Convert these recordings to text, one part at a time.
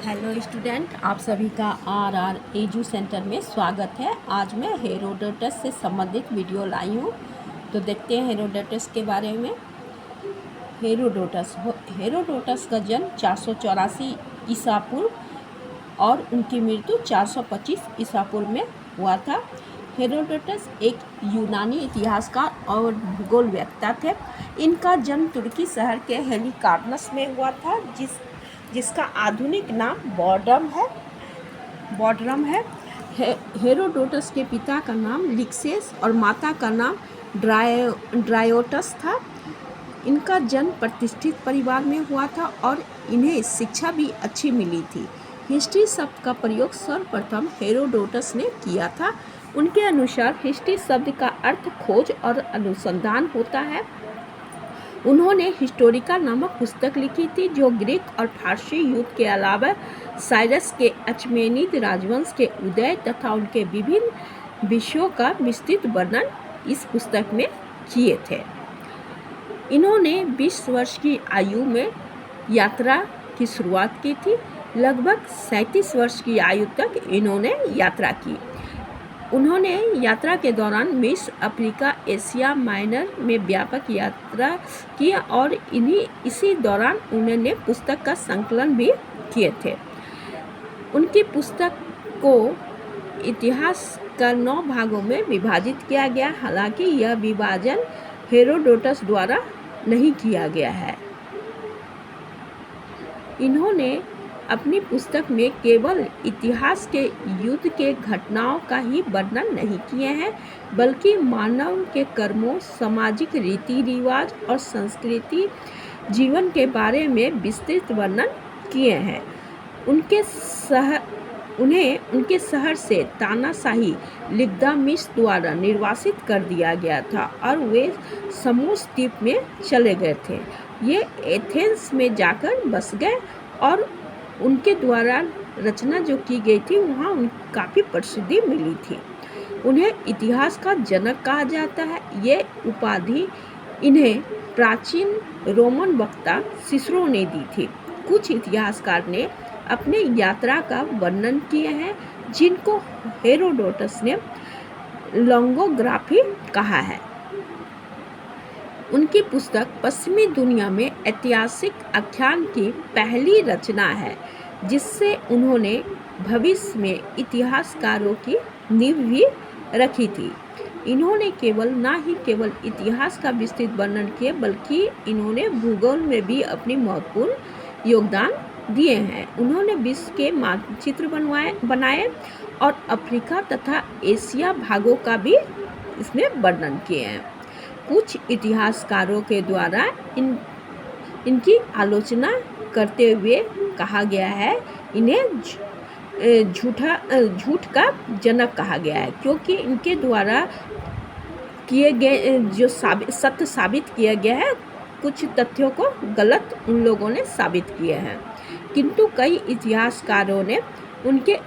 Hello student, आप सभी का आर एजू सेंटर में स्वागत है। आज मैं हेरोडोटस से संबंधित वीडियो लाई हूँ। तो देखते हैं हेरोडोटस के बारे में। हेरोडोटस का जन्म 484 ईसा पूर्व और उनकी मृत्यु 425 ईसा पूर्व में हुआ था। हेरोडोटस एक यूनानी इतिहासकार और भूगोल वक्ता थे। इनका जन्म तुर्की शहर के हेलिकार्नस में हुआ था, जिसका आधुनिक नाम बॉडरम है। हेरोडोटस के पिता का नाम लिक्सेस और माता का नाम ड्रायोटस था। इनका जन्म प्रतिष्ठित परिवार में हुआ था और इन्हें शिक्षा भी अच्छी मिली थी। हिस्ट्री शब्द का प्रयोग सर्वप्रथम हेरोडोटस ने किया था। उनके अनुसार हिस्ट्री शब्द का अर्थ खोज और अनुसंधान होता है। उन्होंने हिस्टोरिका नामक पुस्तक लिखी थी, जो ग्रीक और फारसी युद्ध के अलावा साइरस के अचमेनिद राजवंश के उदय तथा उनके विभिन्न विषयों का विस्तृत वर्णन इस पुस्तक में किए थे। इन्होंने 20 वर्ष की आयु में यात्रा की शुरुआत की थी। लगभग 37 वर्ष की आयु तक इन्होंने यात्रा की। उन्होंने यात्रा के दौरान मिस्र, अफ्रीका, एशिया माइनर में व्यापक यात्रा की और इसी दौरान उन्होंने पुस्तक का संकलन भी किए थे। उनकी पुस्तक को इतिहास का 9 भागों में विभाजित किया गया। हालांकि यह विभाजन हेरोडोटस द्वारा नहीं किया गया है। इन्होंने अपनी पुस्तक में केवल इतिहास के युद्ध के घटनाओं का ही वर्णन नहीं किए हैं, बल्कि मानव के कर्मों, सामाजिक रीति रिवाज और संस्कृति जीवन के बारे में विस्तृत वर्णन किए हैं। उन्हें उनके शहर से तानाशाही लिग्दामिस द्वारा निर्वासित कर दिया गया था और वे समोस द्वीप में चले गए थे। ये एथेंस में जाकर बस गए और उनके द्वारा रचना जो की गई थी वहाँ उनको काफ़ी प्रसिद्धि मिली थी। उन्हें इतिहास का जनक कहा जाता है। ये उपाधि इन्हें प्राचीन रोमन वक्ता सिसरो ने दी थी। कुछ इतिहासकार ने अपने यात्रा का वर्णन किए हैं, जिनको हेरोडोटस ने लॉन्गोग्राफी कहा है। उनकी पुस्तक पश्चिमी दुनिया में ऐतिहासिक आख्यान की पहली रचना है, जिससे उन्होंने भविष्य में इतिहासकारों की नींव भी रखी थी। इन्होंने न ही केवल इतिहास का विस्तृत वर्णन किया, बल्कि इन्होंने भूगोल में भी अपनी महत्वपूर्ण योगदान दिए हैं। उन्होंने विश्व के मानचित्र बनाए और अफ्रीका तथा एशिया भागों का भी इसमें वर्णन किए हैं। कुछ इतिहासकारों के द्वारा इनकी आलोचना करते हुए कहा गया है, इन्हें झूठ का जनक कहा गया है, क्योंकि इनके द्वारा किए गए जो सत्य साबित किया गया है, कुछ तथ्यों को गलत उन लोगों ने साबित किए हैं। किंतु कई इतिहासकारों ने उनके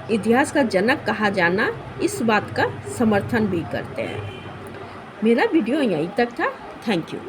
इतिहास का जनक कहा जाना इस बात का समर्थन भी करते हैं। मेरा वीडियो यहीं तक था। Thank you.